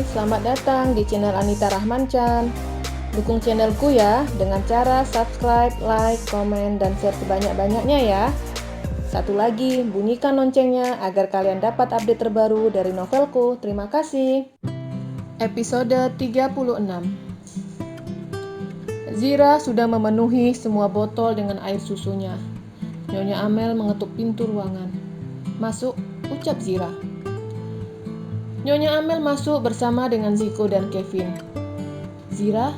selamat datang di channel Anita Rahmanchan. Dukung channelku ya dengan cara subscribe, like, komen, dan share sebanyak-banyaknya ya. Satu lagi, bunyikan loncengnya agar kalian dapat update terbaru dari novelku. Terima kasih. Episode 36. Zira sudah memenuhi semua botol dengan air susunya. Nyonya Amel mengetuk pintu ruangan. "Masuk," ucap Zira. Nyonya Amel masuk bersama dengan Ziko dan Kevin. "Zira,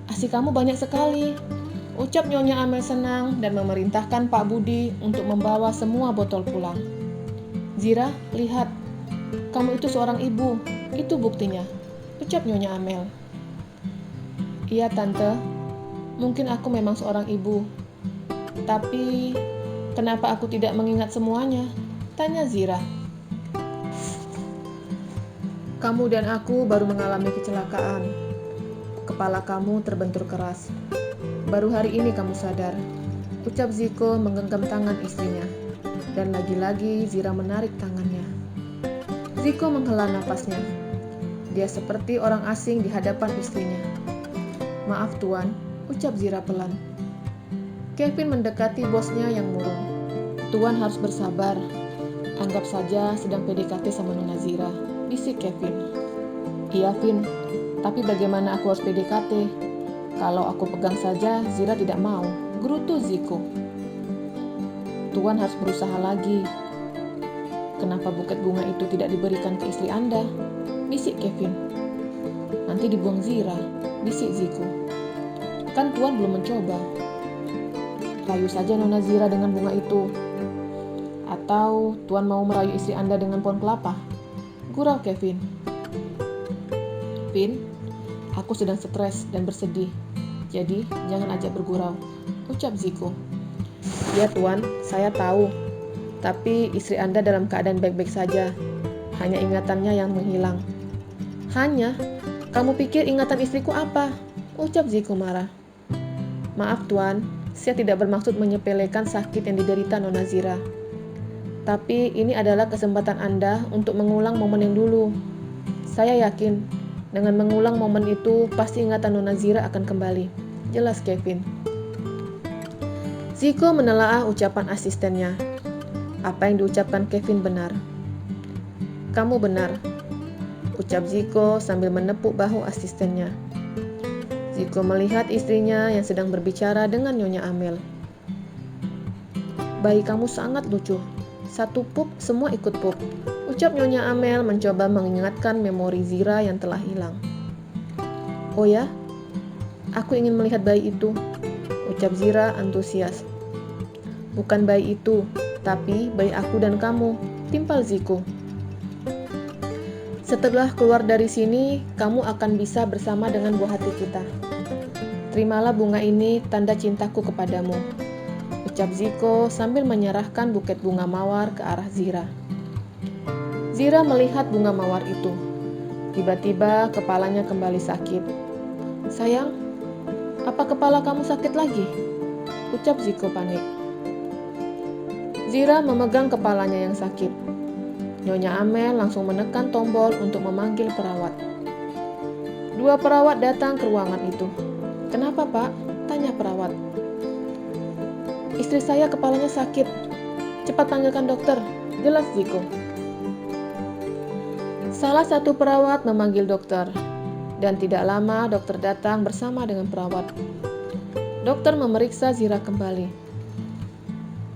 ASI kamu banyak sekali," ucap Nyonya Amel senang dan memerintahkan Pak Budi untuk membawa semua botol pulang. "Zira, lihat, kamu itu seorang ibu, itu buktinya," ucap Nyonya Amel. "Iya Tante, mungkin aku memang seorang ibu. Tapi, kenapa aku tidak mengingat semuanya?" tanya Zira. "Kamu dan aku baru mengalami kecelakaan. Kepala kamu terbentur keras. Baru hari ini kamu sadar," ucap Ziko menggenggam tangan istrinya. Dan lagi-lagi Zira menarik tangannya. Ziko menghela napasnya. Dia seperti orang asing di hadapan istrinya. "Maaf Tuan," ucap Zira pelan. Kevin mendekati bosnya yang murung. "Tuan harus bersabar. Anggap saja sedang PDKT sama Nona Zira," bisik Kevin. "Iya Vin, tapi bagaimana aku harus PDKT? Kalau aku pegang saja, Zira tidak mau," gerutu Ziko. "Tuan harus berusaha lagi. Kenapa buket bunga itu tidak diberikan ke istri Anda?" bisik Kevin. "Nanti dibuang Zira," bisik Ziko. "Kan Tuan belum mencoba. Rayu saja Nona Zira dengan bunga itu. Atau Tuan mau merayu istri Anda dengan pohon kelapa?" gurau Kevin. "Vin, aku sedang stres dan bersedih. Jadi jangan ajak bergurau," ucap Ziko. "Ya Tuan, saya tahu. Tapi istri Anda dalam keadaan baik-baik saja. Hanya ingatannya yang menghilang." "Hanya? Kamu pikir ingatan istriku apa?" ucap Ziko marah. "Maaf Tuan, saya tidak bermaksud menyepelekan sakit yang diderita Nona Zira. Tapi ini adalah kesempatan Anda untuk mengulang momen yang dulu. Saya yakin dengan mengulang momen itu pasti ingatan Nona Zira akan kembali," jelas Kevin. Ziko menelaah ucapan asistennya. Apa yang diucapkan Kevin benar. "Kamu benar," ucap Ziko sambil menepuk bahu asistennya. Ziko melihat istrinya yang sedang berbicara dengan Nyonya Amel. "Bayi kamu sangat lucu. Satu pup, semua ikut pup," ucap Nyonya Amel mencoba mengingatkan memori Zira yang telah hilang. "Oh ya? Aku ingin melihat bayi itu," ucap Zira antusias. "Bukan bayi itu, tapi bayi aku dan kamu," timpal Ziko. "Setelah keluar dari sini, kamu akan bisa bersama dengan buah hati kita. Terimalah bunga ini tanda cintaku kepadamu," ucap Ziko sambil menyerahkan buket bunga mawar ke arah Zira. Zira melihat bunga mawar itu. Tiba-tiba kepalanya kembali sakit. "Sayang, apa kepala kamu sakit lagi?" ucap Ziko panik. Zira memegang kepalanya yang sakit. Nyonya Amel langsung menekan tombol untuk memanggil perawat. 2 perawat datang ke ruangan itu. "Kenapa Pak?" tanya perawat. "Istri saya kepalanya sakit. Cepat panggilkan dokter," jelas Ziko. Salah satu perawat memanggil dokter. Dan tidak lama dokter datang bersama dengan perawat. Dokter memeriksa Zira kembali.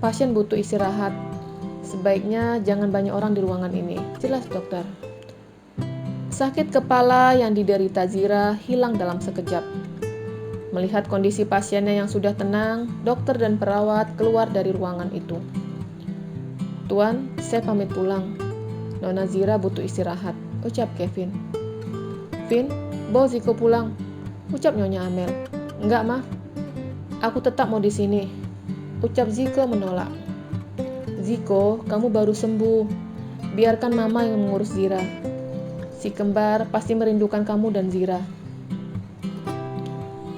"Pasien butuh istirahat. Sebaiknya jangan banyak orang di ruangan ini," jelas dokter. Sakit kepala yang diderita Zira hilang dalam sekejap. Melihat kondisi pasiennya yang sudah tenang, dokter dan perawat keluar dari ruangan itu. "Tuan, saya pamit pulang. Nona Zira butuh istirahat," ucap Kevin. "Vin, bawa Ziko pulang," ucap Nyonya Amel. "Enggak, Mah. Aku tetap mau di sini," ucap Ziko menolak. "Ziko, kamu baru sembuh. Biarkan Mama yang mengurus Zira. Si kembar pasti merindukan kamu dan Zira."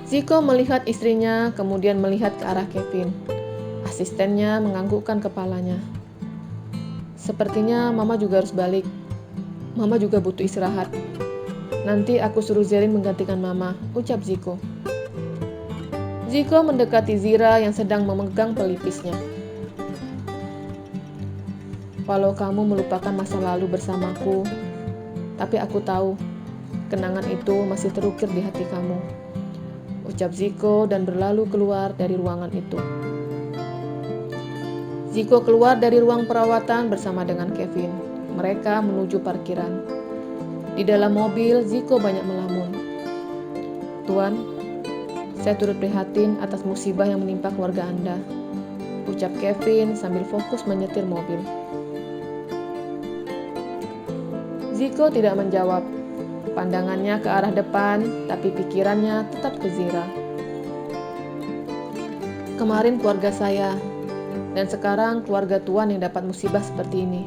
Ziko melihat istrinya, kemudian melihat ke arah Kevin. Asistennya menganggukkan kepalanya. "Sepertinya Mama juga harus balik. Mama juga butuh istirahat." Nanti aku suruh Zelin menggantikan Mama, ucap Ziko. Ziko mendekati Zira yang sedang memegang pelipisnya. Walau kamu melupakan masa lalu bersamaku, tapi aku tahu kenangan itu masih terukir di hati kamu, ucap Ziko dan berlalu keluar dari ruangan itu. Ziko keluar dari ruang perawatan bersama dengan Kevin. Mereka menuju parkiran. Di dalam mobil, Ziko banyak melamun. Tuan, saya turut prihatin atas musibah yang menimpa keluarga Anda, ucap Kevin sambil fokus menyetir mobil. Ziko tidak menjawab. Pandangannya ke arah depan, tapi pikirannya tetap ke Zira. Kemarin keluarga saya, dan sekarang keluarga Tuan yang dapat musibah seperti ini.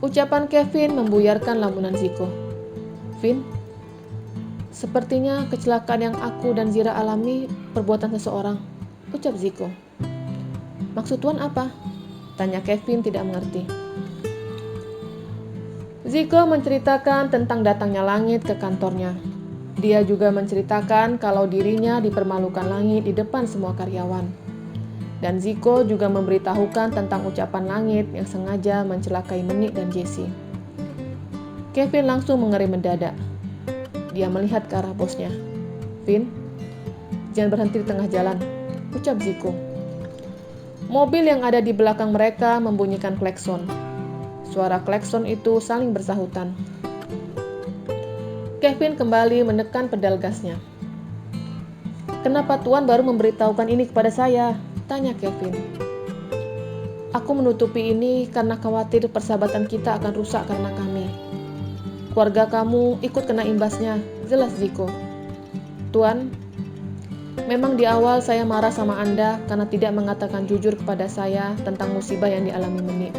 Ucapan Kevin membuyarkan lamunan Ziko. Vin, sepertinya kecelakaan yang aku dan Zira alami perbuatan seseorang, ucap Ziko. Maksud Tuan apa? Tanya Kevin tidak mengerti. Ziko menceritakan tentang datangnya Langit ke kantornya. Dia juga menceritakan kalau dirinya dipermalukan Langit di depan semua karyawan. Dan Ziko juga memberitahukan tentang ucapan Langit yang sengaja mencelakai Menik dan Jessie. Kevin langsung mengerim mendadak. Dia melihat ke arah bosnya. Vin, jangan berhenti di tengah jalan, ucap Ziko. Mobil yang ada di belakang mereka membunyikan klakson. Suara klakson itu saling bersahutan. Kevin kembali menekan pedal gasnya. Kenapa Tuan baru memberitahukan ini kepada saya? Tanya Kevin. Aku menutupi ini karena khawatir persahabatan kita akan rusak karena kami. Keluarga kamu ikut kena imbasnya, jelas Ziko. Tuan, memang di awal saya marah sama Anda karena tidak mengatakan jujur kepada saya tentang musibah yang dialami Menik.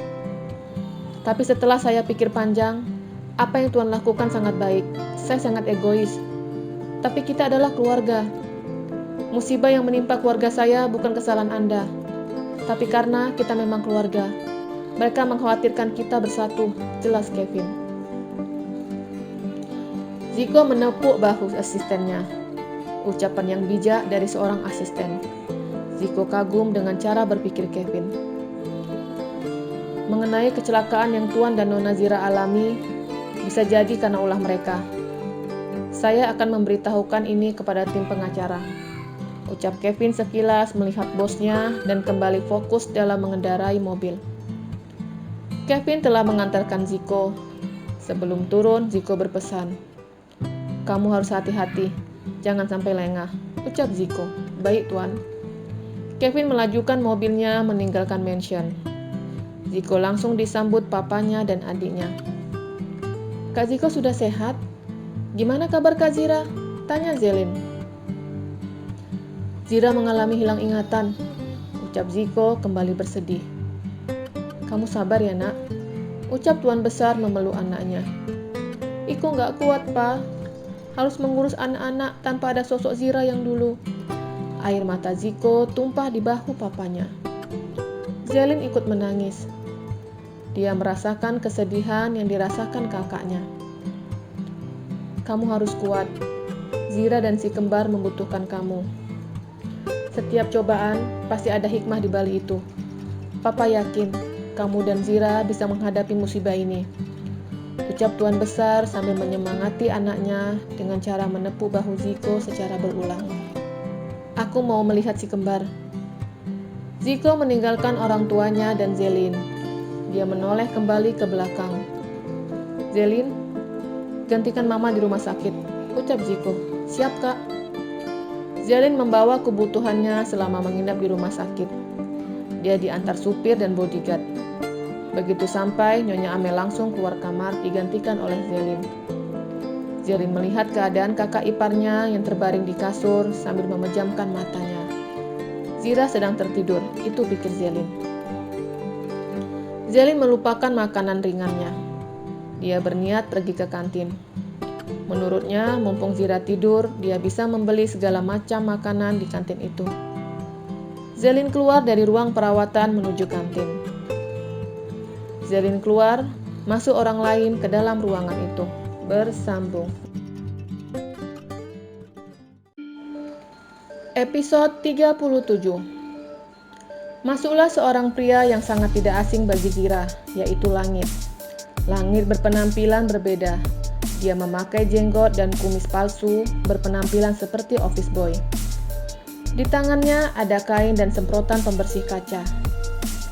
Tapi setelah saya pikir panjang, apa yang Tuan lakukan sangat baik. Saya sangat egois. Tapi kita adalah keluarga. Musibah yang menimpa keluarga saya bukan kesalahan Anda. Tapi karena kita memang keluarga, mereka mengkhawatirkan kita bersatu, jelas Kevin. Ziko menepuk bahu asistennya. Ucapan yang bijak dari seorang asisten. Ziko kagum dengan cara berpikir Kevin. Mengenai kecelakaan yang Tuan dan Nona Zira alami, bisa jadi karena ulah mereka. Saya akan memberitahukan ini kepada tim pengacara, ucap Kevin sekilas melihat bosnya dan kembali fokus dalam mengendarai mobil. Kevin telah mengantarkan Ziko. Sebelum turun, Ziko berpesan, kamu harus hati-hati, jangan sampai lengah, ucap Ziko. Baik, Tuan. Kevin melajukan mobilnya meninggalkan mansion. Ziko langsung disambut papanya dan adiknya. Kak Ziko sudah sehat? Gimana kabar Kak Zira? Tanya Zelin. Zira mengalami hilang ingatan, ucap Ziko kembali bersedih. Kamu sabar ya nak, ucap Tuan Besar memeluk anaknya. Iko gak kuat pa, harus mengurus anak-anak tanpa ada sosok Zira yang dulu. Air mata Ziko tumpah di bahu papanya. Zelin ikut menangis. Dia merasakan kesedihan yang dirasakan kakaknya. Kamu harus kuat. Zira dan si kembar membutuhkan kamu. Setiap cobaan pasti ada hikmah di balik itu. Papa yakin kamu dan Zira bisa menghadapi musibah ini, ucap Tuan Besar sambil menyemangati anaknya dengan cara menepuk bahu Ziko secara berulang. Aku mau melihat si kembar. Ziko meninggalkan orang tuanya dan Zelin. Dia menoleh kembali ke belakang. Zelin, gantikan mama di rumah sakit, ucap Ziko. Siap kak. Zelin membawa kebutuhannya selama menginap di rumah sakit. Dia diantar supir dan bodyguard. Begitu sampai, Nyonya Amel langsung keluar kamar digantikan oleh Zelin. Zelin melihat keadaan kakak iparnya yang terbaring di kasur sambil memejamkan matanya. Zira sedang tertidur, itu pikir Zelin. Zelin melupakan makanan ringannya. Dia berniat pergi ke kantin. Menurutnya, mumpung Zira tidur, dia bisa membeli segala macam makanan di kantin itu. Zelin keluar dari ruang perawatan menuju kantin. Zelin keluar, masuk orang lain ke dalam ruangan itu. bersambung. Episode 37. Masuklah seorang pria yang sangat tidak asing bagi Zira, yaitu Langit. Langit berpenampilan berbeda. Dia memakai jenggot dan kumis palsu, berpenampilan seperti office boy. Di tangannya ada kain dan semprotan pembersih kaca.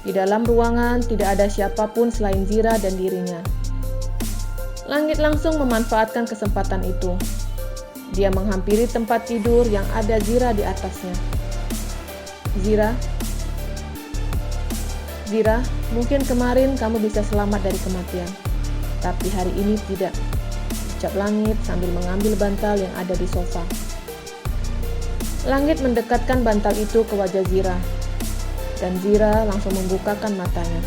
Di dalam ruangan tidak ada siapapun selain Zira dan dirinya. Langit langsung memanfaatkan kesempatan itu. Dia menghampiri tempat tidur yang ada Zira di atasnya. Zira, mungkin kemarin kamu bisa selamat dari kematian, tapi hari ini tidak, ucap Langit sambil mengambil bantal yang ada di sofa. Langit mendekatkan bantal itu ke wajah Zira, dan Zira langsung membukakan matanya.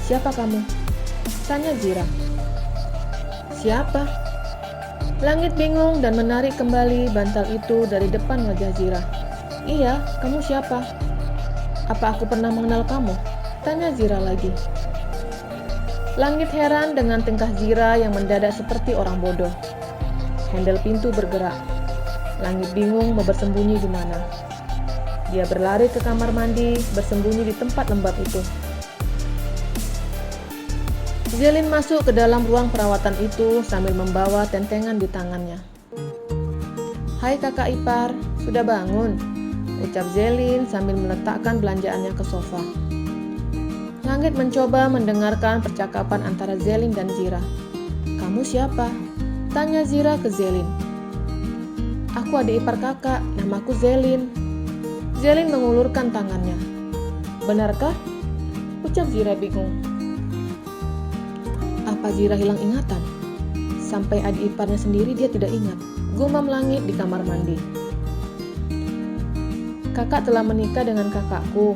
"Siapa kamu?" tanya Zira. "Siapa?" Langit bingung dan menarik kembali bantal itu dari depan wajah Zira. "Iya, kamu siapa?" "Apa aku pernah mengenal kamu?" tanya Zira lagi. Langit heran dengan tingkah Zira yang mendadak seperti orang bodoh. Handle pintu bergerak. Langit bingung mau bersembunyi di mana. Dia berlari ke kamar mandi, bersembunyi di tempat lembab itu. Zelin masuk ke dalam ruang perawatan itu sambil membawa tentengan di tangannya. "Hai kakak ipar, sudah bangun?" ucap Zelin sambil meletakkan belanjaannya ke sofa. Langit mencoba mendengarkan percakapan antara Zelin dan Zira. "Kamu siapa?" tanya Zira ke Zelin. "Aku adik ipar kakak, namaku Zelin." Zelin mengulurkan tangannya. "Benarkah?" ucap Zira bingung. Apa Zira hilang ingatan? Sampai adik iparnya sendiri dia tidak ingat, gumam Langit di kamar mandi. "Kakak telah menikah dengan kakakku,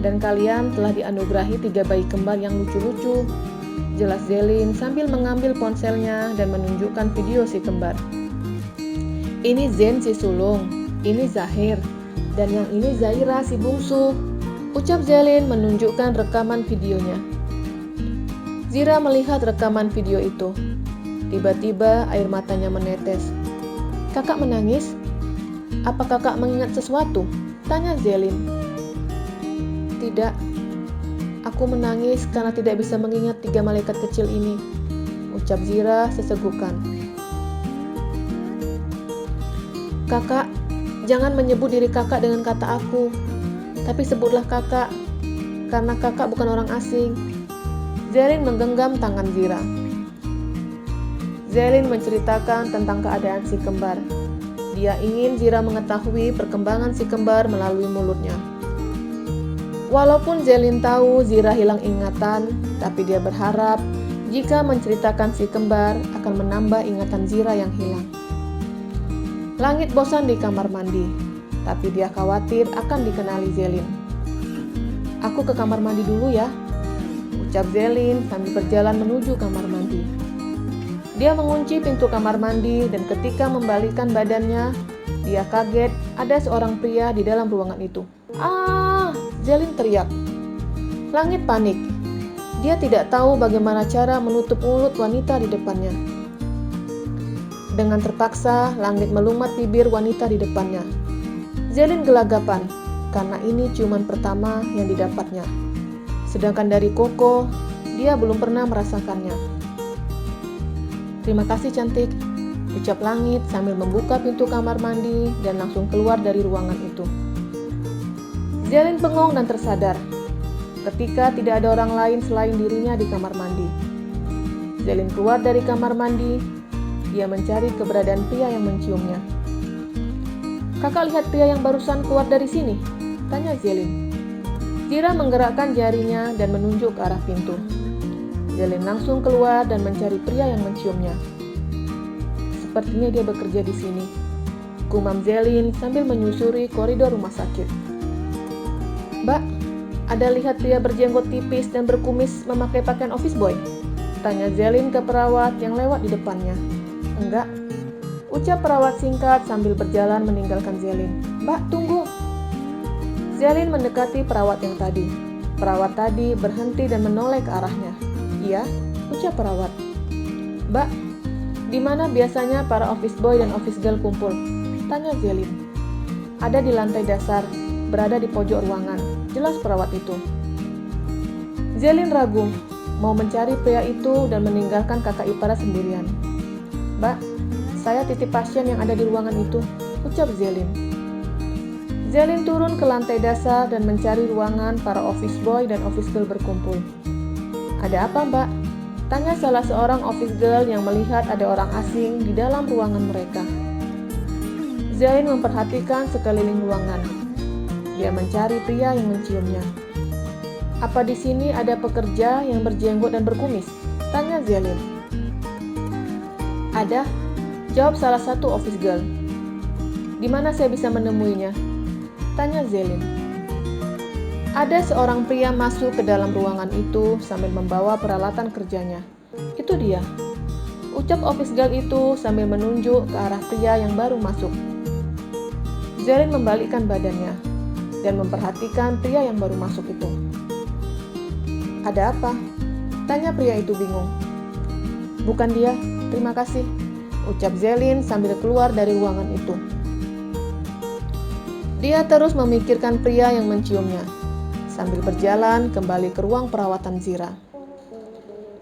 dan kalian telah dianugerahi 3 bayi kembar yang lucu-lucu," jelas Zelin sambil mengambil ponselnya dan menunjukkan video si kembar. "Ini Zen si sulung, ini Zahir, dan yang ini Zaira si bungsu," ucap Zelin menunjukkan rekaman videonya. Zira melihat rekaman video itu. Tiba-tiba air matanya menetes. "Kakak menangis? Apa kakak mengingat sesuatu?" tanya Zelin. "Tidak, aku menangis karena tidak bisa mengingat 3 malaikat kecil ini," ucap Zira sesegukan. "Kakak, jangan menyebut diri kakak dengan kata aku, tapi sebutlah kakak, karena kakak bukan orang asing." Zelin menggenggam tangan Zira. Zelin menceritakan tentang keadaan si kembar. Dia ingin Zira mengetahui perkembangan si kembar melalui mulutnya. Walaupun Zelin tahu Zira hilang ingatan, tapi dia berharap jika menceritakan si kembar akan menambah ingatan Zira yang hilang. Langit bosan di kamar mandi, tapi dia khawatir akan dikenali Zelin. "Aku ke kamar mandi dulu ya," ucap Zelin sambil berjalan menuju kamar mandi. Dia mengunci pintu kamar mandi dan ketika membalikkan badannya, dia kaget ada seorang pria di dalam ruangan itu. "Ah!" Zelin teriak. Langit panik. Dia tidak tahu bagaimana cara menutup mulut wanita di depannya. Dengan terpaksa, Langit melumat bibir wanita di depannya. Zelin gelagapan, karena ini ciuman pertama yang didapatnya. Sedangkan dari Koko, dia belum pernah merasakannya. "Terima kasih cantik," ucap Langit sambil membuka pintu kamar mandi dan langsung keluar dari ruangan itu. Zelin bengong dan tersadar ketika tidak ada orang lain selain dirinya di kamar mandi. Zelin keluar dari kamar mandi, dia mencari keberadaan pria yang menciumnya. "Kakak lihat pria yang barusan keluar dari sini?" tanya Zelin. Zira menggerakkan jarinya dan menunjuk ke arah pintu. Zelin langsung keluar dan mencari pria yang menciumnya. "Sepertinya dia bekerja di sini," gumam Zelin sambil menyusuri koridor rumah sakit. "Mbak, ada lihat pria berjenggot tipis dan berkumis memakai pakaian office boy?" tanya Zelin ke perawat yang lewat di depannya. "Enggak," ucap perawat singkat sambil berjalan meninggalkan Zelin. "Mbak, tunggu." Zelin mendekati perawat yang tadi. Perawat tadi berhenti dan menoleh ke arahnya. "Iya," ucap perawat. "Mbak, Di mana biasanya para office boy dan office girl kumpul? Tanya Zelin. Ada di lantai dasar, berada di pojok ruangan. Jelas perawat itu. Zelin ragu, mau mencari pria itu dan meninggalkan kakak iparnya sendirian. Mbak, saya titip pasien yang ada di ruangan itu, ucap Zelin. Zelin turun ke lantai dasar dan mencari ruangan para office boy dan office girl berkumpul. Ada apa, Mbak? Tanya salah seorang office girl yang melihat ada orang asing di dalam ruangan mereka. Zelin memperhatikan sekeliling ruangan. Dia mencari pria yang menciumnya. Apa di sini ada pekerja yang berjenggot dan berkumis? Tanya Zelin. Ada, jawab salah satu office girl. Di mana saya bisa menemuinya? Tanya Zelin. Ada seorang pria masuk ke dalam ruangan itu sambil membawa peralatan kerjanya. Itu dia, ucap office girl itu sambil menunjuk ke arah pria yang baru masuk. Zelin membalikkan badannya dan memperhatikan pria yang baru masuk itu. Ada apa? Tanya pria itu bingung. Bukan dia, terima kasih, ucap Zelin sambil keluar dari ruangan itu. Dia terus memikirkan pria yang menciumnya, sambil berjalan kembali ke ruang perawatan Zira.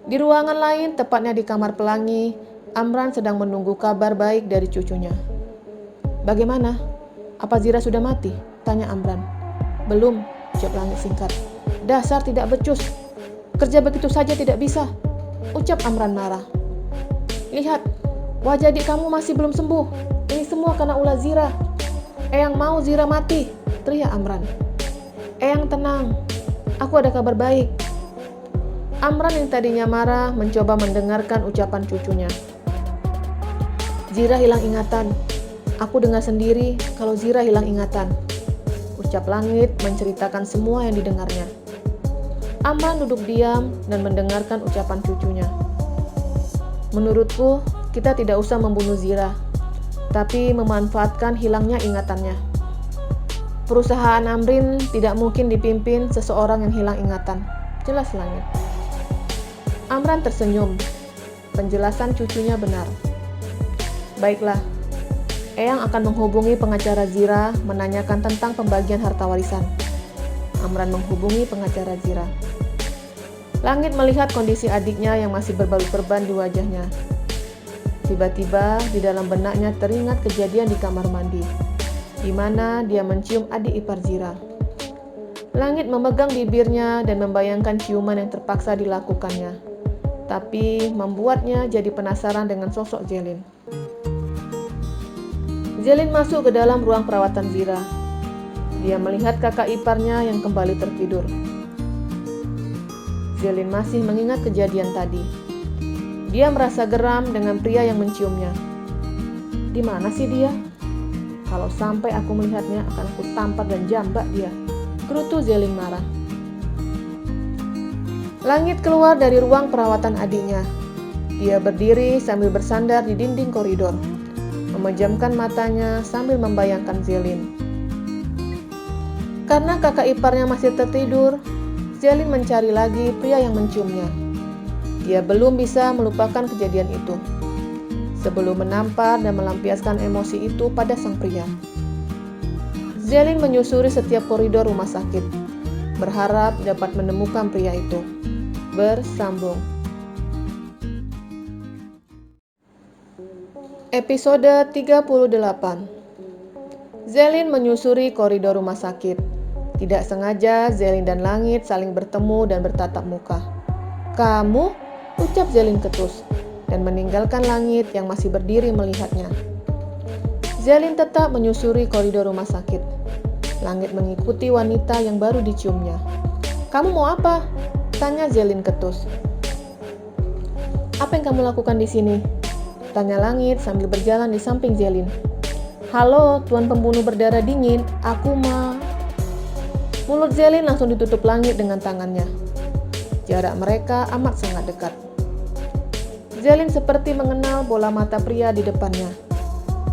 Di ruangan lain, tepatnya di kamar pelangi, Amran sedang menunggu kabar baik dari cucunya. Bagaimana? Apa Zira sudah mati? Tanya Amran. Belum, jawab Langit singkat. Dasar tidak becus. Kerja begitu saja tidak bisa, ucap Amran marah. Lihat, wajah adik kamu masih belum sembuh. Ini semua karena ulah Zira. Eyang mau Zira mati, teriak Amran. Eyang tenang, aku ada kabar baik. Amran yang tadinya marah mencoba mendengarkan ucapan cucunya. Zira hilang ingatan. Aku dengar sendiri kalau Zira hilang ingatan, ucap Langit menceritakan semua yang didengarnya. Amran duduk diam dan mendengarkan ucapan cucunya. Menurutku, kita tidak usah membunuh Zira, tapi memanfaatkan hilangnya ingatannya. Perusahaan Amrin tidak mungkin dipimpin seseorang yang hilang ingatan, jelas Langit. Amran tersenyum. Penjelasan cucunya benar. Baiklah, Eyang akan menghubungi pengacara Zira menanyakan tentang pembagian harta warisan. Amran menghubungi pengacara Zira. Langit melihat kondisi adiknya yang masih berbalut perban di wajahnya. Tiba-tiba di dalam benaknya teringat kejadian di kamar mandi, di mana dia mencium adik ipar Zira. Langit memegang bibirnya dan membayangkan ciuman yang terpaksa dilakukannya, tapi membuatnya jadi penasaran dengan sosok Zelin. Zelin masuk ke dalam ruang perawatan Zira. Dia melihat kakak iparnya yang kembali tertidur. Zelin masih mengingat kejadian tadi. Dia merasa geram dengan pria yang menciumnya. Di mana sih dia? Kalau sampai aku melihatnya akan aku tampar dan jambak dia, gerutu Zelin marah. Langit keluar dari ruang perawatan adiknya. Dia berdiri sambil bersandar di dinding koridor, memejamkan matanya sambil membayangkan Zelin. Karena kakak iparnya masih tertidur, Zelin mencari lagi pria yang menciumnya. Dia belum bisa melupakan kejadian itu sebelum menampar dan melampiaskan emosi itu pada sang pria. Zelin menyusuri setiap koridor rumah sakit, berharap dapat menemukan pria itu. Bersambung. Episode 38. Zelin menyusuri koridor rumah sakit. Tidak sengaja, Zelin dan Langit saling bertemu dan bertatap muka. Kamu? Ucap Zelin ketus, dan meninggalkan Langit yang masih berdiri melihatnya. Zelin tetap menyusuri koridor rumah sakit. Langit mengikuti wanita yang baru diciumnya. Kamu mau apa? Tanya Zelin ketus. Apa yang kamu lakukan di sini? Tanya Langit sambil berjalan di samping Zelin. Halo, tuan pembunuh berdarah dingin, aku Mulut Zelin langsung ditutup Langit dengan tangannya. Jarak mereka amat sangat dekat. Zelin seperti mengenal bola mata pria di depannya.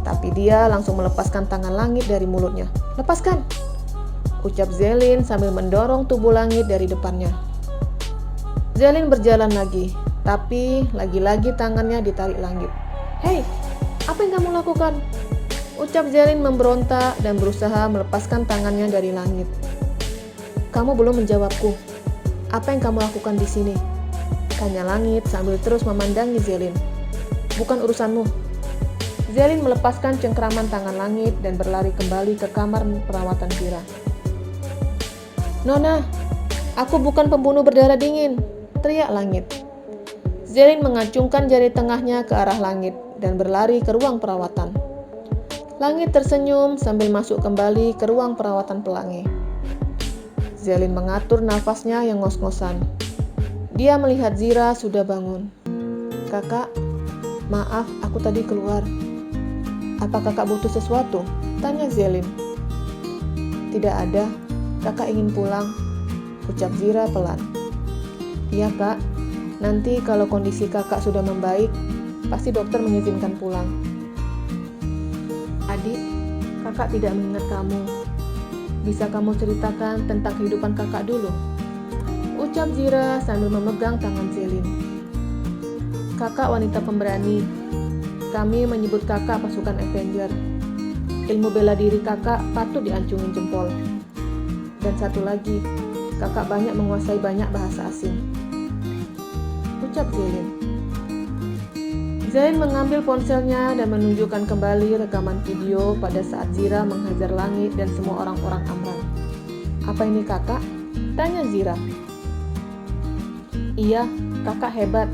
Tapi dia langsung melepaskan tangan Langit dari mulutnya. Lepaskan! Ucap Zelin sambil mendorong tubuh Langit dari depannya. Zelin berjalan lagi, tapi lagi-lagi tangannya ditarik Langit. Hei, apa yang kamu lakukan? Ucap Zelin memberontak dan berusaha melepaskan tangannya dari langit. Kamu belum menjawabku. Apa yang kamu lakukan di sini? Tanya langit sambil terus memandangi Zelin. Bukan urusanmu. Zelin melepaskan cengkraman tangan langit dan berlari kembali ke kamar perawatan Zira. Nona, aku bukan pembunuh berdarah dingin, teriak langit. Zelin mengacungkan jari tengahnya ke arah langit dan berlari ke ruang perawatan. Langit tersenyum sambil masuk kembali ke ruang perawatan pelangi. Zelin mengatur nafasnya yang ngos-ngosan. Dia melihat Zira sudah bangun. Kakak, maaf aku tadi keluar. Apa kakak butuh sesuatu? Tanya Zelin. Tidak ada, kakak ingin pulang, ucap Zira pelan. Iya kak, nanti kalau kondisi kakak sudah membaik, pasti dokter mengizinkan pulang. Adik, kakak tidak mengingat kamu. Bisa kamu ceritakan tentang kehidupan kakak dulu? Ucap Zira sambil memegang tangan Zelin. Kakak wanita pemberani. Kami menyebut kakak pasukan Avenger. Ilmu bela diri kakak patut diacungin jempol. Dan satu lagi, kakak banyak menguasai banyak bahasa asing. Ucap Zelin. Zelin mengambil ponselnya dan menunjukkan kembali rekaman video pada saat Zira menghajar langit dan semua orang-orang Amran. Apa ini kakak? Tanya Zira. Iya, kakak hebat.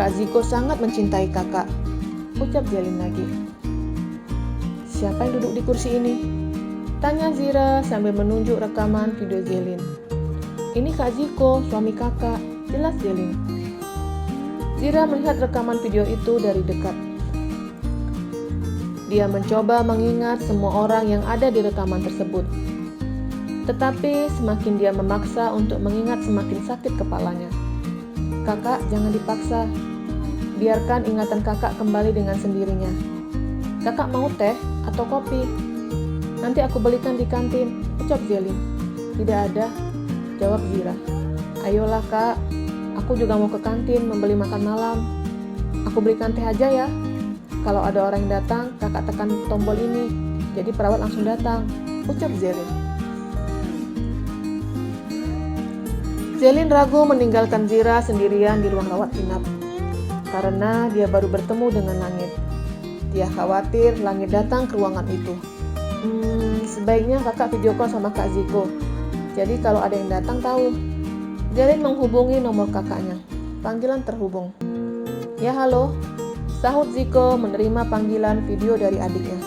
Kak Ziko sangat mencintai kakak, ucap Zelin lagi. Siapa yang duduk di kursi ini? Tanya Zira sambil menunjuk rekaman video Zelin. Ini Kak Ziko, suami kakak, jelas Zelin. Zira melihat rekaman video itu dari dekat. Dia mencoba mengingat semua orang yang ada di rekaman tersebut. Tetapi semakin dia memaksa untuk mengingat, semakin sakit kepalanya. Kakak, jangan dipaksa. Biarkan ingatan kakak kembali dengan sendirinya. Kakak mau teh atau kopi? Nanti aku belikan di kantin, ucap Zelin. Tidak ada, jawab Zira. Ayolah kak, aku juga mau ke kantin membeli makan malam. Aku belikan teh aja ya. Kalau ada orang yang datang, kakak tekan tombol ini. Jadi perawat langsung datang, ucap Zelin. Zelin ragu meninggalkan Zira sendirian di ruang rawat inap. Karena dia baru bertemu dengan langit. Dia khawatir langit datang ke ruangan itu. Sebaiknya kakak video call sama Kak Ziko. Jadi kalau ada yang datang tahu. Zelin menghubungi nomor kakaknya. Panggilan terhubung. Ya halo, sahut Ziko menerima panggilan video dari adiknya.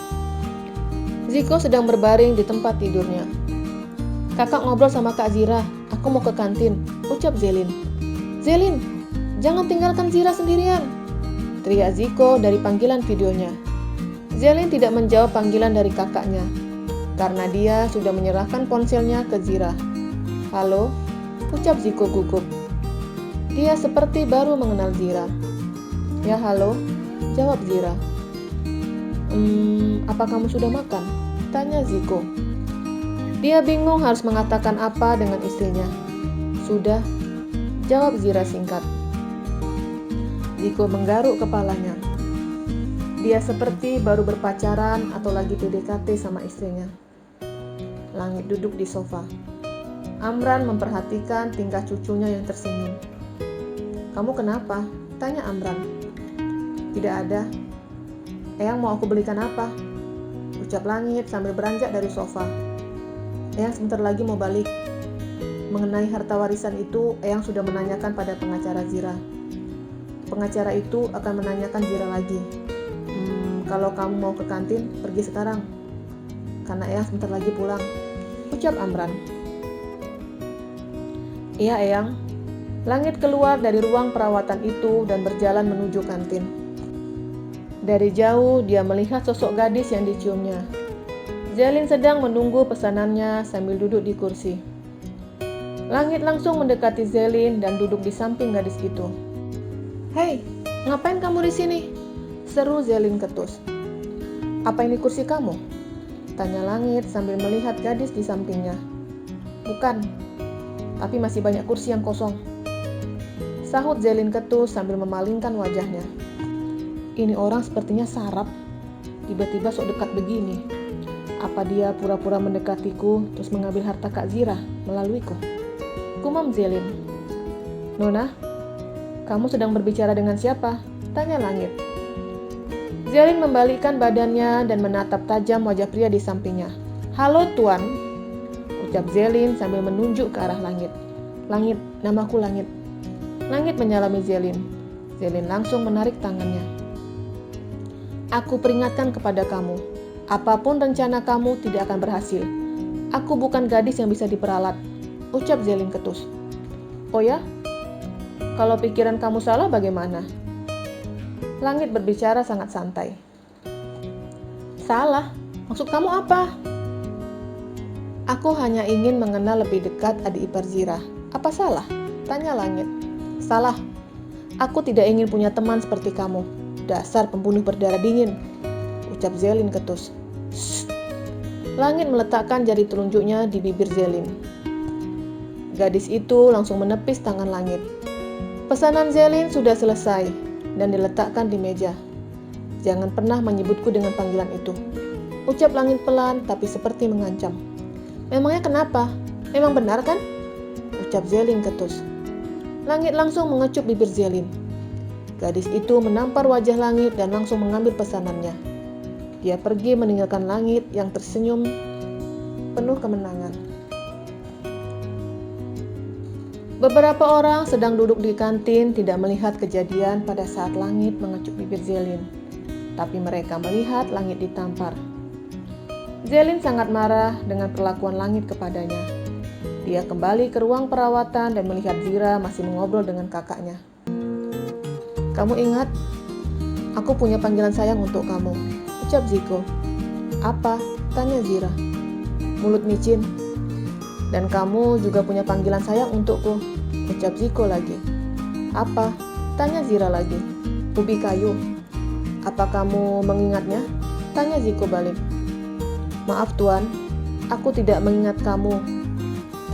Ziko sedang berbaring di tempat tidurnya. Kakak ngobrol sama Kak Zira, aku mau ke kantin, ucap Zelin. Zelin, jangan tinggalkan Zira sendirian, teriak Ziko dari panggilan videonya. Zelin tidak menjawab panggilan dari kakaknya, karena dia sudah menyerahkan ponselnya ke Zira. Halo, ucap Ziko gugup. Dia seperti baru mengenal Zira. Ya halo, jawab Zira. Apa kamu sudah makan? Tanya Ziko. Dia bingung harus mengatakan apa dengan istrinya. Sudah, jawab Zira singkat. Ziko menggaruk kepalanya. Dia seperti baru berpacaran atau lagi PDKT sama istrinya. Langit duduk di sofa. Amran memperhatikan tingkah cucunya yang tersenyum. Kamu kenapa? Tanya Amran. Tidak ada. Eyang mau aku belikan apa? Ucap Langit sambil beranjak dari sofa. Eyang sebentar lagi mau balik. Mengenai harta warisan itu, Eyang sudah menanyakan pada pengacara Zira. Pengacara itu akan menanyakan Zira lagi. Kalau kamu mau ke kantin, pergi sekarang. Karena Eyang sebentar lagi pulang. Ucap Amran. Iya Eyang. Langit keluar dari ruang perawatan itu dan berjalan menuju kantin. Dari jauh dia melihat sosok gadis yang diciumnya. Zelin sedang menunggu pesanannya sambil duduk di kursi. Langit langsung mendekati Zelin dan duduk di samping gadis itu. Hei, ngapain kamu di sini? Seru Zelin ketus. Apa ini kursi kamu? Tanya Langit sambil melihat gadis di sampingnya. Bukan, tapi masih banyak kursi yang kosong. Sahut Zelin ketus sambil memalingkan wajahnya. Ini orang sepertinya sarap. Tiba-tiba sok dekat begini. Apa dia pura-pura mendekatiku terus mengambil harta Kak Zira melaluiku? Gumam Zelin. Nona, kamu sedang berbicara dengan siapa? Tanya langit. Zelin membalikkan badannya dan menatap tajam wajah pria di sampingnya. Halo tuan, ucap Zelin sambil menunjuk ke arah langit. Langit, namaku Langit. Langit menyalami Zelin. Zelin langsung menarik tangannya. Aku peringatkan kepada kamu, apapun rencana kamu tidak akan berhasil. Aku bukan gadis yang bisa diperalat, ucap Zelin ketus. Oh ya? Kalau pikiran kamu salah bagaimana? Langit berbicara sangat santai. Salah? Maksud kamu apa? Aku hanya ingin mengenal lebih dekat adik ipar Zira. Apa salah? Tanya Langit. Salah. Aku tidak ingin punya teman seperti kamu. Dasar pembunuh berdarah dingin, ucap Zelin ketus. Shh. Langit meletakkan jari telunjuknya di bibir Zelin. Gadis itu langsung menepis tangan Langit. Pesanan Zelin sudah selesai dan diletakkan di meja. Jangan pernah menyebutku dengan panggilan itu, ucap Langit pelan tapi seperti mengancam. Memangnya kenapa? Memang benar kan? Ucap Zelin ketus. Langit langsung mengecup bibir Zelin. Gadis itu menampar wajah Langit dan langsung mengambil pesanannya. Dia pergi meninggalkan Langit yang tersenyum penuh kemenangan. Beberapa orang sedang duduk di kantin tidak melihat kejadian pada saat Langit mengecup bibir Zelin. Tapi mereka melihat Langit ditampar. Zelin sangat marah dengan perlakuan Langit kepadanya. Dia kembali ke ruang perawatan dan melihat Zira masih mengobrol dengan kakaknya. Kamu ingat? Aku punya panggilan sayang untuk kamu, ucap Ziko. Apa? Tanya Zira. Mulut micin. Dan kamu juga punya panggilan sayang untukku, ucap Ziko lagi. Apa? Tanya Zira lagi. Ubi kayu. Apa kamu mengingatnya? Tanya Ziko balik. Maaf tuan, aku tidak mengingat kamu.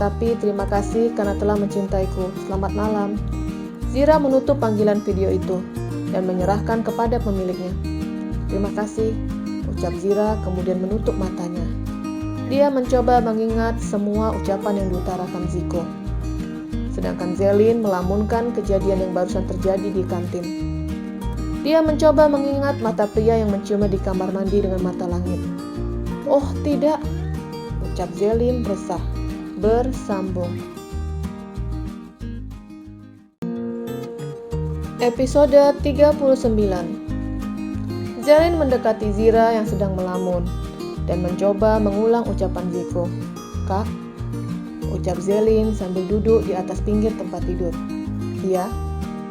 Tapi terima kasih karena telah mencintaiku. Selamat malam. Zira menutup panggilan video itu dan menyerahkan kepada pemiliknya. Terima kasih, ucap Zira kemudian menutup matanya. Dia mencoba mengingat semua ucapan yang diutarakan Ziko. Sedangkan Zelin melamunkan kejadian yang barusan terjadi di kantin. Dia mencoba mengingat mata pria yang menciumnya di kamar mandi dengan mata Langit. Oh tidak, ucap Zelin resah. Bersambung. Episode 39. Zelin mendekati Zira yang sedang melamun dan mencoba mengulang ucapan Ziko. Kak, ucap Zelin sambil duduk di atas pinggir tempat tidur. Iya,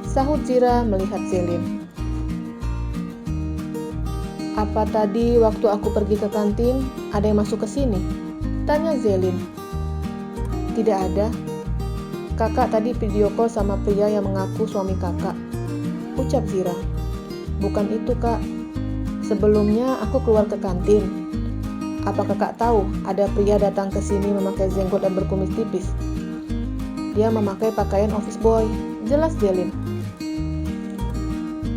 sahut Zira melihat Zelin. Apa tadi waktu aku pergi ke kantin ada yang masuk ke sini? Tanya Zelin. Tidak ada. Kakak tadi video call sama pria yang mengaku suami kakak, ucap Zira. Bukan itu kak. Sebelumnya aku keluar ke kantin. Apa kakak tahu ada pria datang ke sini memakai jenggot dan berkumis tipis? Dia memakai pakaian office boy, jelas Zelin.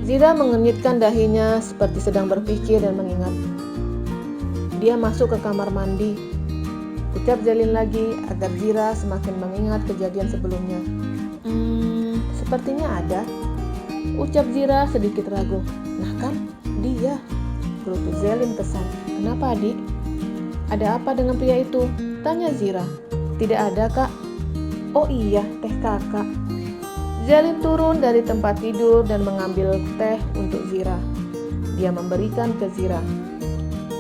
Zira mengenyitkan dahinya seperti sedang berpikir dan mengingat. Dia masuk ke kamar mandi, ucap Zelin lagi agar Zira semakin mengingat kejadian sebelumnya. Sepertinya ada, ucap Zira sedikit ragu. Nah kan, dia, gerutu Zelin kesal. Kenapa adik? Ada apa dengan pria itu? Tanya Zira. Tidak ada kak. Oh iya, teh kakak. Zelin turun dari tempat tidur dan mengambil teh untuk Zira. Dia memberikan ke Zira.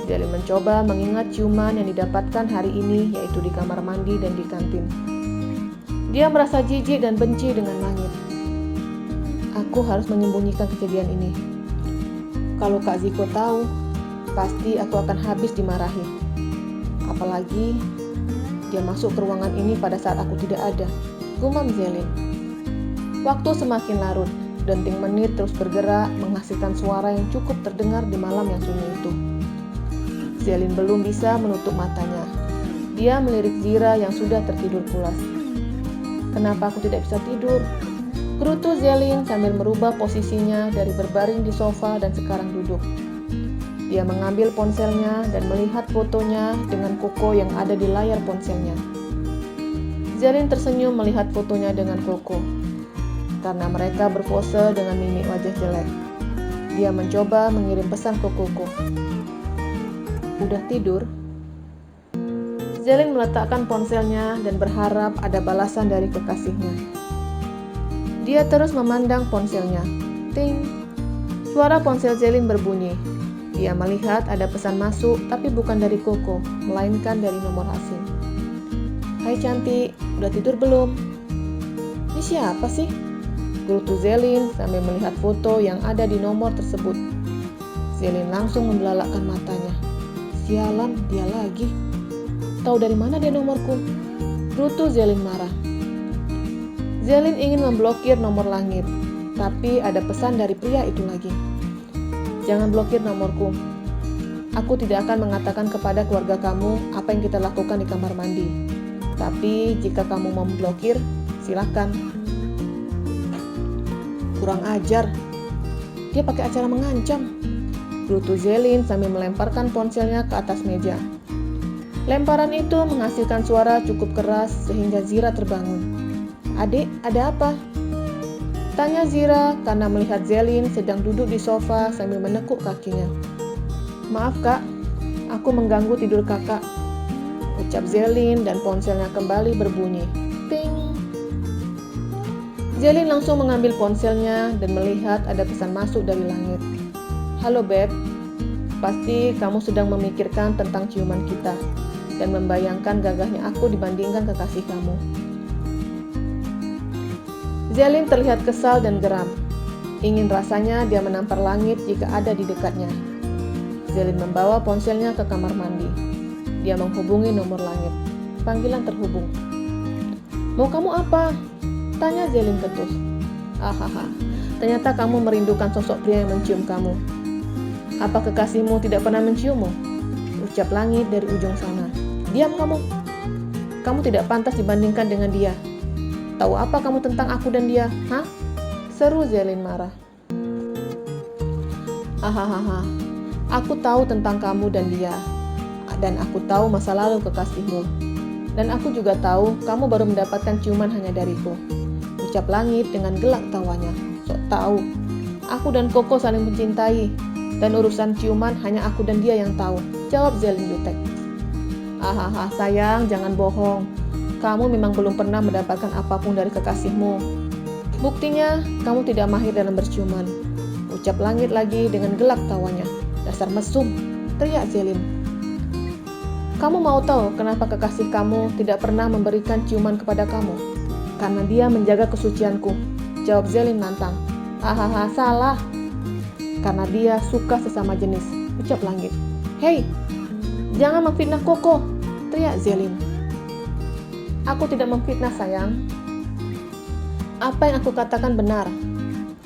Zelin mencoba mengingat ciuman yang didapatkan hari ini, yaitu di kamar mandi dan di kantin. Dia merasa jijik dan benci dengan Langit. Aku harus menyembunyikan kejadian ini. Kalau Kak Ziko tahu, pasti aku akan habis dimarahi. Apalagi dia masuk ke ruangan ini pada saat aku tidak ada, gumam Zelin. Waktu semakin larut, denting menit terus bergerak menghasilkan suara yang cukup terdengar di malam yang sunyi itu. Zelin belum bisa menutup matanya. Dia melirik Zira yang sudah tertidur pulas. Kenapa aku tidak bisa tidur? Gerutu Zelin sambil merubah posisinya dari berbaring di sofa dan sekarang duduk. Dia mengambil ponselnya dan melihat fotonya dengan Koko yang ada di layar ponselnya. Zelin tersenyum melihat fotonya dengan Koko, karena mereka berpose dengan mimik wajah jelek. Dia mencoba mengirim pesan ke Koko. Udah tidur? Zelin meletakkan ponselnya dan berharap ada balasan dari kekasihnya. Dia terus memandang ponselnya. Ting! Suara ponsel Zelin berbunyi. Dia melihat ada pesan masuk, tapi bukan dari Koko, melainkan dari nomor asing. Hai cantik, udah tidur belum? Ini siapa sih? Gerutu Zelin sambil melihat foto yang ada di nomor tersebut. Zelin langsung membelalakkan matanya. Sialan, dia lagi. Tahu dari mana dia nomorku? Gerutu Zelin marah. Zelin ingin memblokir nomor langit, tapi ada pesan dari pria itu lagi. Jangan blokir nomorku. Aku tidak akan mengatakan kepada keluarga kamu apa yang kita lakukan di kamar mandi. Tapi jika kamu mau memblokir, silakan. Kurang ajar. Dia pakai acara mengancam. Gerutu Zelin sambil melemparkan ponselnya ke atas meja. Lemparan itu menghasilkan suara cukup keras sehingga Zira terbangun. Adik, ada apa? Tanya Zira karena melihat Zelin sedang duduk di sofa sambil menekuk kakinya. Maaf kak, aku mengganggu tidur kakak. Ucap Zelin dan ponselnya kembali berbunyi. Ting! Zelin langsung mengambil ponselnya dan melihat ada pesan masuk dari langit. Halo Beb, pasti kamu sedang memikirkan tentang ciuman kita dan membayangkan gagahnya aku dibandingkan kekasih kamu. Zelin terlihat kesal dan geram. Ingin rasanya dia menampar langit jika ada di dekatnya. Zelin membawa ponselnya ke kamar mandi. Dia menghubungi nomor langit. Panggilan terhubung. Mau kamu apa? Tanya Zelin ketus. Ahaha, ternyata kamu merindukan sosok pria yang mencium kamu. Apa kekasihmu tidak pernah menciummu? Ucap langit dari ujung sana. Diam kamu. Kamu tidak pantas dibandingkan dengan dia. Tahu apa kamu tentang aku dan dia? Hah? Seru Zelin marah. Hahaha, aku tahu tentang kamu dan dia. Dan aku tahu masa lalu kekasihmu. Dan aku juga tahu kamu baru mendapatkan ciuman hanya dariku. Ucap langit dengan gelak tawanya. Sok tahu. Aku dan Koko saling mencintai. Dan urusan ciuman hanya aku dan dia yang tahu. Jawab Zelin jutek. Hahaha, sayang, jangan bohong. Kamu memang belum pernah mendapatkan apapun dari kekasihmu. Buktinya, kamu tidak mahir dalam berciuman. Ucap langit lagi dengan gelak tawanya. Dasar mesum, teriak Zelin. Kamu mau tahu kenapa kekasih kamu tidak pernah memberikan ciuman kepada kamu? Karena dia menjaga kesucianku. Jawab Zelin nantang. Hahaha, salah. Karena dia suka sesama jenis. Ucap langit. Hei, jangan memfitnah Koko, teriak Zelin. Aku tidak memfitnah sayang. Apa yang aku katakan benar.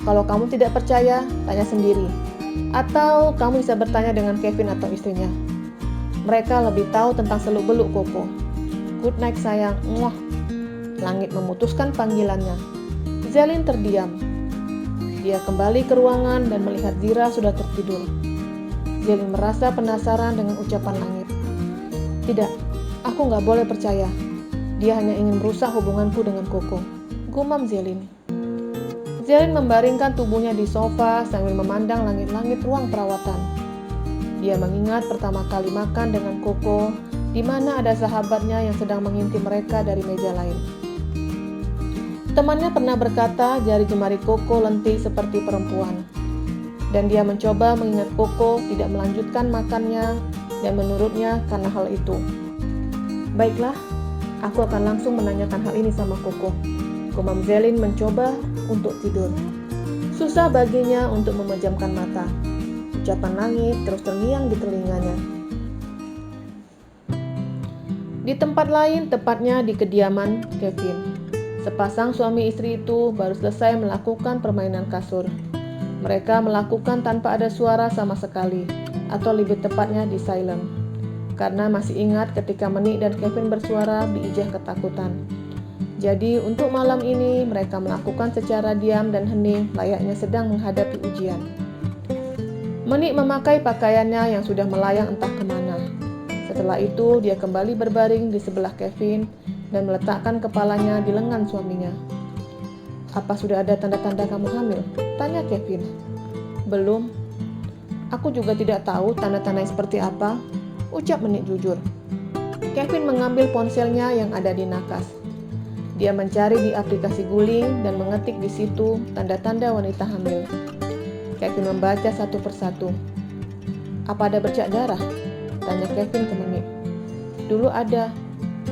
Kalau kamu tidak percaya, tanya sendiri. Atau kamu bisa bertanya dengan Kevin atau istrinya. Mereka lebih tahu tentang seluk-beluk Koko. Good night sayang. Muah. Langit memutuskan panggilannya. Zelin terdiam. Dia kembali ke ruangan dan melihat Zira sudah tertidur. Zelin merasa penasaran dengan ucapan langit. Tidak, aku nggak boleh percaya. Dia hanya ingin merusak hubunganku dengan Koko. Gumam Zelin. Zelin membaringkan tubuhnya di sofa sambil memandang langit-langit ruang perawatan. Dia mengingat pertama kali makan dengan Koko, di mana ada sahabatnya yang sedang mengintip mereka dari meja lain. Temannya pernah berkata jari jemari Koko lentik seperti perempuan. Dan dia mencoba mengingat Koko tidak melanjutkan makannya dan menurutnya karena hal itu. Baiklah, aku akan langsung menanyakan hal ini sama Koko. Gumam Zelin mencoba untuk tidur. Susah baginya untuk memejamkan mata. Ucapan langit terus terngiang di telinganya. Di tempat lain, tepatnya di kediaman Kevin. Sepasang suami istri itu baru selesai melakukan permainan kasur. Mereka melakukan tanpa ada suara sama sekali, atau lebih tepatnya di silent. Karena masih ingat ketika Menik dan Kevin bersuara diijah ketakutan. Jadi untuk malam ini mereka melakukan secara diam dan hening layaknya sedang menghadapi ujian. Menik memakai pakaiannya yang sudah melayang entah kemana. Setelah itu dia kembali berbaring di sebelah Kevin dan meletakkan kepalanya di lengan suaminya. "Apa sudah ada tanda-tanda kamu hamil?" tanya Kevin. "Belum. Aku juga tidak tahu tanda-tanda seperti apa," ucap Menik jujur. Kevin mengambil ponselnya yang ada di nakas. Dia mencari di aplikasi guling dan mengetik di situ tanda-tanda wanita hamil. Kevin membaca satu persatu. "Apa ada bercak darah?" tanya Kevin ke Menik. "Dulu ada,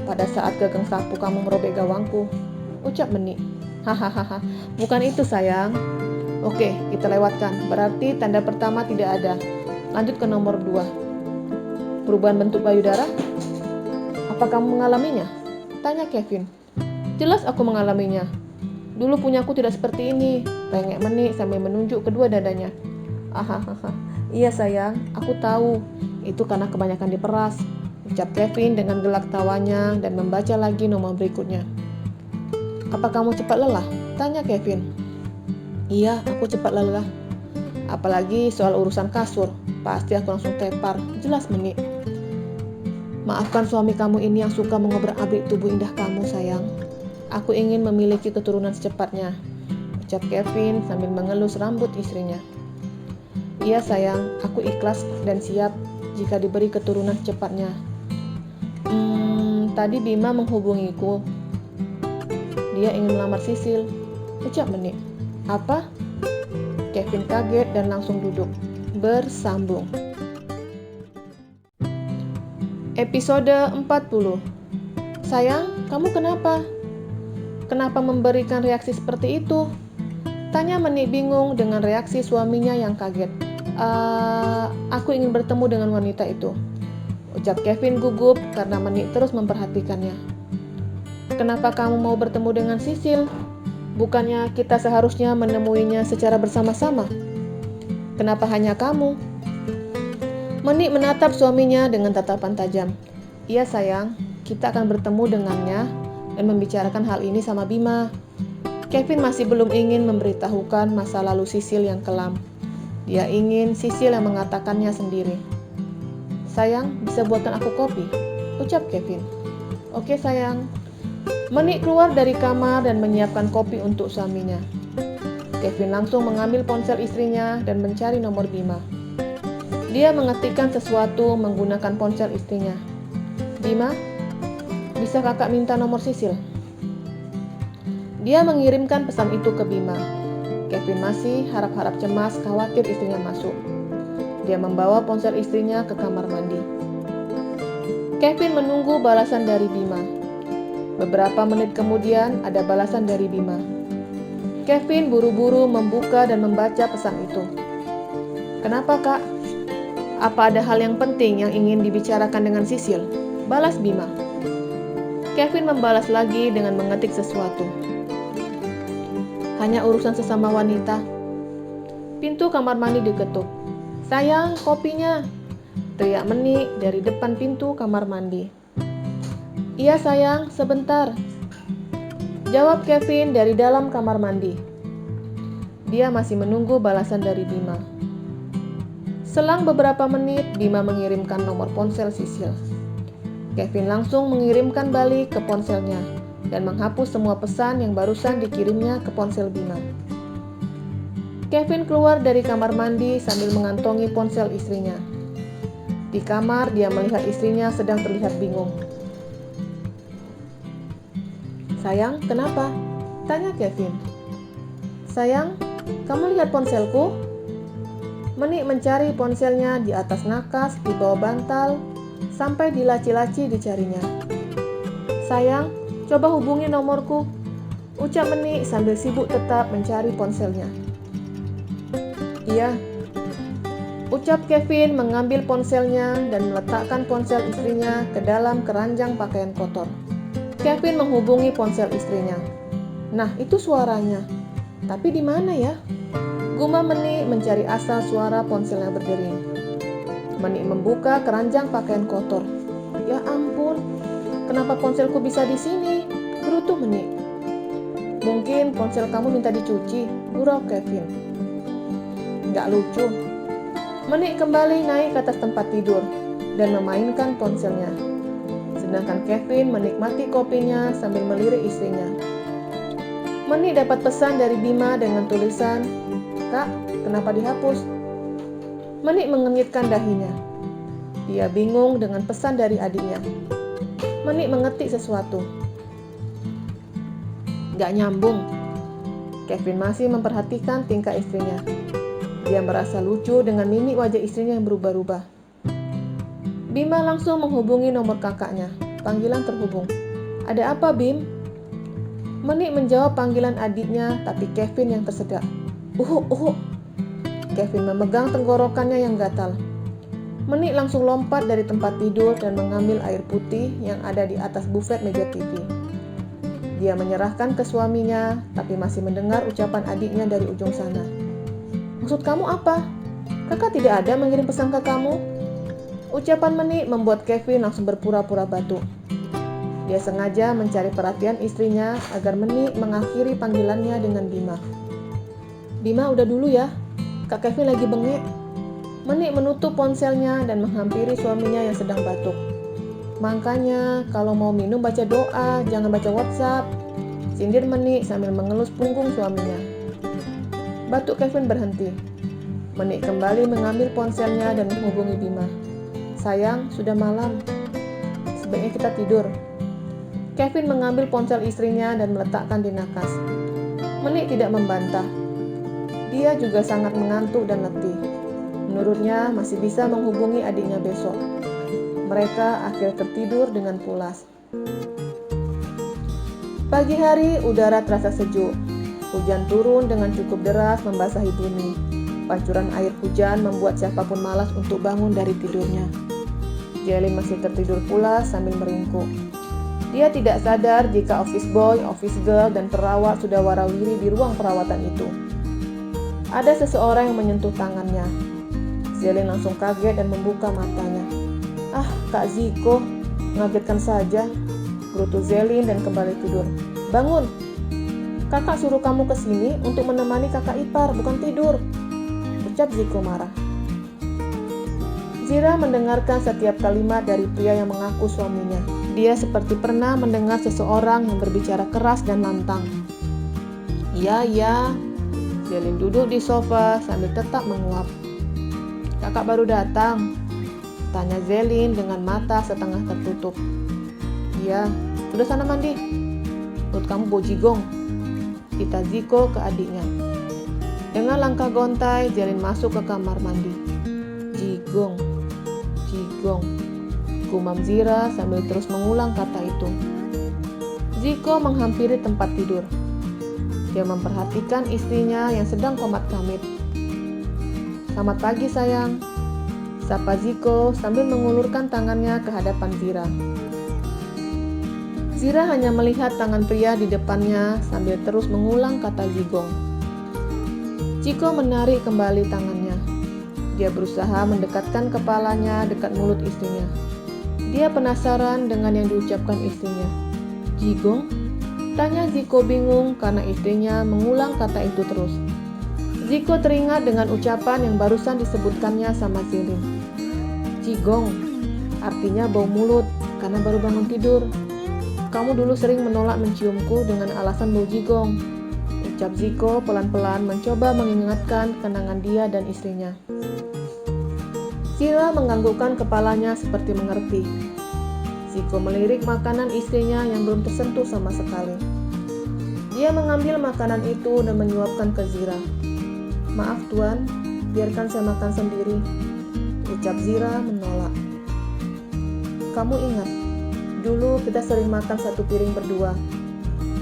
pada saat gagang sapu kamu merobek gawangku," ucap Menik. "Hahaha, bukan itu sayang." "Oke, kita lewatkan. Berarti tanda pertama tidak ada. Lanjut ke nomor 2. Perubahan bentuk payudara? Apa kamu mengalaminya?" tanya Kevin. "Jelas aku mengalaminya. Dulu punyaku tidak seperti ini," rengek Menik sambil menunjuk kedua dadanya. "Hahaha, iya sayang, aku tahu. Itu karena kebanyakan diperas," ucap Kevin dengan gelak tawanya dan membaca lagi nomor berikutnya. "Apa kamu cepat lelah?" tanya Kevin. "Iya, aku cepat lelah. Apalagi soal urusan kasur, pasti aku langsung tepar," jelas Menik. "Maafkan suami kamu ini yang suka mengobrak-abrik tubuh indah kamu, sayang. Aku ingin memiliki keturunan secepatnya," ucap Kevin sambil mengelus rambut istrinya. "Iya sayang, aku ikhlas dan siap jika diberi keturunan secepatnya. Tadi Bima menghubungiku. Dia ingin melamar Sisil," ucap Menik. "Apa?" Kevin kaget dan langsung duduk. Bersambung. Episode 40. "Sayang, kamu kenapa? Kenapa memberikan reaksi seperti itu?" tanya Menik bingung dengan reaksi suaminya yang kaget. Aku ingin bertemu dengan wanita itu," ucap Kevin gugup karena Menik terus memperhatikannya. "Kenapa kamu mau bertemu dengan Sisil? Bukannya kita seharusnya menemuinya secara bersama-sama? Kenapa hanya kamu?" Menik menatap suaminya dengan tatapan tajam. "Iya sayang, kita akan bertemu dengannya dan membicarakan hal ini sama Bima." Kevin masih belum ingin memberitahukan masa lalu Sisil yang kelam. Dia ingin Sisil yang mengatakannya sendiri. "Sayang, bisa buatkan aku kopi?" ucap Kevin. "Oke sayang." Menik keluar dari kamar dan menyiapkan kopi untuk suaminya. Kevin langsung mengambil ponsel istrinya dan mencari nomor Bima. Dia mengetikkan sesuatu menggunakan ponsel istrinya. "Bima, bisa kakak minta nomor Sisil?" Dia mengirimkan pesan itu ke Bima. Kevin masih harap-harap cemas khawatir istrinya masuk. Dia membawa ponsel istrinya ke kamar mandi. Kevin menunggu balasan dari Bima. Beberapa menit kemudian ada balasan dari Bima. Kevin buru-buru membuka dan membaca pesan itu. "Kenapa kak? Apa ada hal yang penting yang ingin dibicarakan dengan Sisil?" balas Bima. Kevin membalas lagi dengan mengetik sesuatu. "Hanya urusan sesama wanita." Pintu kamar mandi diketuk. "Sayang, kopinya!" teriak Menik dari depan pintu kamar mandi. "Iya sayang, sebentar," jawab Kevin dari dalam kamar mandi. Dia masih menunggu balasan dari Bima. Selang beberapa menit, Bima mengirimkan nomor ponsel Sisil. Kevin langsung mengirimkan balik ke ponselnya dan menghapus semua pesan yang barusan dikirimnya ke ponsel Bima. Kevin keluar dari kamar mandi sambil mengantongi ponsel istrinya. Di kamar, dia melihat istrinya sedang terlihat bingung. "Sayang, kenapa?" tanya Kevin. "Sayang, kamu lihat ponselku?" Menik mencari ponselnya di atas nakas, di bawah bantal, sampai di laci-laci dicarinya. "Sayang, coba hubungi nomorku," ucap Menik sambil sibuk tetap mencari ponselnya. "Iya," ucap Kevin mengambil ponselnya dan meletakkan ponsel istrinya ke dalam keranjang pakaian kotor. Kevin menghubungi ponsel istrinya. "Nah, itu suaranya. Tapi di mana ya?" Gumam Menik mencari asal suara ponselnya berdering. Menik membuka keranjang pakaian kotor. "Ya ampun, kenapa ponselku bisa di sini?" Gerutu Menik. Mungkin ponsel kamu minta dicuci, gurau Kevin. Nggak lucu. Menik kembali naik ke atas tempat tidur dan memainkan ponselnya. Sedangkan Kevin menikmati kopinya sambil melirik istrinya. Menik dapat pesan dari Bima dengan tulisan, "Kak, kenapa dihapus?" Menik mengenyitkan dahinya. Dia bingung dengan pesan dari adiknya. Menik mengetik sesuatu. Gak nyambung. Kevin masih memperhatikan tingkah istrinya. Dia merasa lucu dengan mimik wajah istrinya yang berubah-ubah. Bima langsung menghubungi nomor kakaknya. Panggilan terhubung. "Ada apa, Bim?" Menik menjawab panggilan adiknya, tapi Kevin yang tersedak. Uhuk. Kevin memegang tenggorokannya yang gatal. Menik langsung lompat dari tempat tidur dan mengambil air putih yang ada di atas bufet meja TV. Dia menyerahkan ke suaminya, tapi masih mendengar ucapan adiknya dari ujung sana. "Maksud kamu apa? Kakak tidak ada mengirim pesan ke kamu?" Ucapan Menik membuat Kevin langsung berpura-pura batuk. Dia sengaja mencari perhatian istrinya agar Menik mengakhiri panggilannya dengan Bima. "Bima, udah dulu ya. Kak Kevin lagi bengek." Menik menutup ponselnya dan menghampiri suaminya yang sedang batuk. "Makanya kalau mau minum baca doa, jangan baca WhatsApp," sindir Menik sambil mengelus punggung suaminya. Batuk Kevin berhenti. Menik kembali mengambil ponselnya dan menghubungi Bima. "Sayang, sudah malam. Sebaiknya kita tidur." Kevin mengambil ponsel istrinya dan meletakkan di nakas. Menik tidak membantah. Dia juga sangat mengantuk dan letih. Menurutnya masih bisa menghubungi adiknya besok. Mereka akhirnya tertidur dengan pulas. Pagi hari udara terasa sejuk. Hujan turun dengan cukup deras membasahi bumi. Pancuran air hujan membuat siapapun malas untuk bangun dari tidurnya. Jelly masih tertidur pula sambil meringkuk. Dia tidak sadar jika office boy, office girl, dan perawat sudah warawiri di ruang perawatan itu. Ada seseorang yang menyentuh tangannya. Zelin langsung kaget dan membuka matanya. "Ah, Kak Ziko, mengagetkan saja," gerutu Zelin dan kembali tidur. "Bangun! Kakak suruh kamu ke sini untuk menemani kakak ipar, bukan tidur," ucap Ziko marah. Zira mendengarkan setiap kalimat dari pria yang mengaku suaminya. Dia seperti pernah mendengar seseorang yang berbicara keras dan lantang. Iya. Zelin duduk di sofa sambil tetap menguap. "Kakak baru datang?" tanya Zelin dengan mata setengah tertutup. "Iya, udah sana mandi. Perut kamu bau jigong," kata Ziko ke adiknya. Dengan langkah gontai, Zelin masuk ke kamar mandi. Jigong, gumam Zira sambil terus mengulang kata itu. Ziko menghampiri tempat tidur. Dia memperhatikan istrinya yang sedang komat kamit. "Selamat pagi sayang," sapa Ziko sambil mengulurkan tangannya ke hadapan Zira. Zira hanya melihat tangan pria di depannya sambil terus mengulang kata Zigong. Ziko menarik kembali tangannya. Dia berusaha mendekatkan kepalanya dekat mulut istrinya. Dia penasaran dengan yang diucapkan istrinya. "Jigong?" tanya Ziko bingung karena istrinya mengulang kata itu terus. Ziko teringat dengan ucapan yang barusan disebutkannya sama Zelin. "Jigong, artinya bau mulut karena baru bangun tidur. Kamu dulu sering menolak menciumku dengan alasan bau jigong," ucap Ziko pelan-pelan mencoba mengingatkan kenangan dia dan istrinya. Zira menganggukkan kepalanya seperti mengerti. Ziko melirik makanan istrinya yang belum tersentuh sama sekali. Dia mengambil makanan itu dan menyuapkan ke Zira. "Maaf tuan, biarkan saya makan sendiri," ucap Zira menolak. "Kamu ingat, dulu kita sering makan satu piring berdua.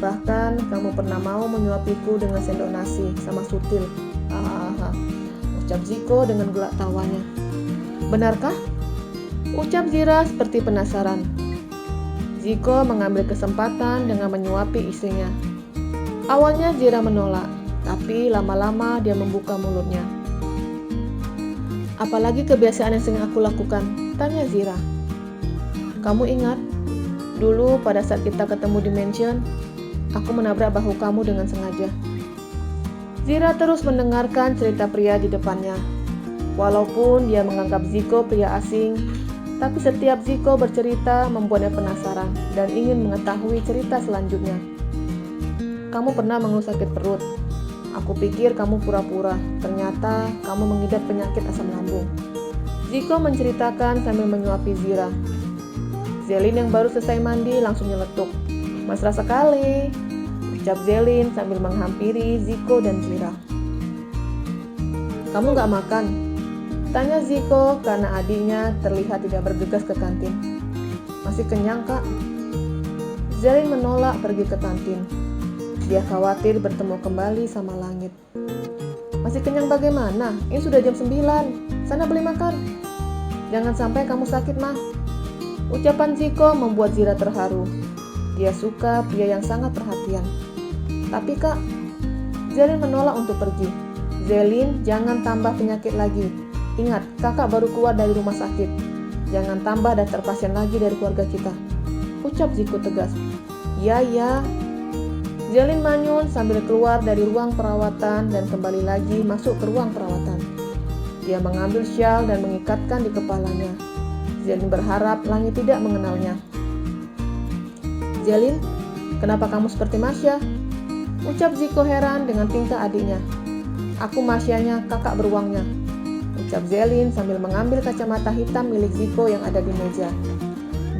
Bahkan kamu pernah mau menyuapiku dengan sendok nasi sama sutil," ucap Ziko dengan gelak tawanya. "Benarkah?" ucap Zira seperti penasaran. Ziko mengambil kesempatan dengan menyuapi istrinya. Awalnya Zira menolak, tapi lama-lama dia membuka mulutnya. "Apalagi kebiasaan yang sering aku lakukan?" tanya Zira. "Kamu ingat, Dulu pada saat kita ketemu di mansion, aku menabrak bahu kamu dengan sengaja. Zira terus mendengarkan cerita pria di depannya. Walaupun dia menganggap Ziko pria asing, tapi setiap Ziko bercerita membuatnya penasaran dan ingin mengetahui cerita selanjutnya. Kamu pernah mengeluh sakit perut. Aku pikir kamu pura-pura, ternyata kamu mengidap penyakit asam lambung. Ziko menceritakan sambil menyuapi Zira. Zelin yang baru selesai mandi langsung nyeletuk. Mesra sekali, ucap Zelin sambil menghampiri Ziko dan Zira. Kamu gak makan? Tanya Ziko karena adiknya terlihat tidak bergegas ke kantin. Masih kenyang, Kak? Zelin menolak pergi ke kantin. Dia khawatir bertemu kembali sama langit. Masih kenyang bagaimana? Ini sudah jam 9. Sana beli makan. Jangan sampai kamu sakit, Mah. Ucapan Ziko membuat Zira terharu. Dia suka pria yang sangat perhatian. Tapi Kak, Zelin menolak untuk pergi. Zelin, jangan tambah penyakit lagi. Ingat, kakak baru keluar dari rumah sakit. Jangan tambah daftar pasien lagi dari keluarga kita. Ucap Ziko tegas. Ya. Zelin manyun sambil keluar dari ruang perawatan dan kembali lagi masuk ke ruang perawatan. Dia mengambil syal dan mengikatkan di kepalanya. Zelin berharap langit tidak mengenalnya. Zelin, kenapa kamu seperti Masya? Ucap Ziko heran dengan tingkah adiknya. Aku Masyanya, kakak beruangnya. Ucap Zelin sambil mengambil kacamata hitam milik Ziko yang ada di meja.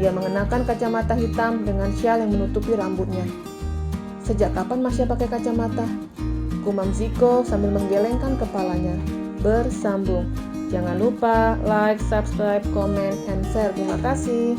Dia mengenakan kacamata hitam dengan syal yang menutupi rambutnya. Sejak kapan Masya pakai kacamata? Gumam Ziko sambil menggelengkan kepalanya. Bersambung. Jangan lupa like, subscribe, comment, and share. Terima kasih.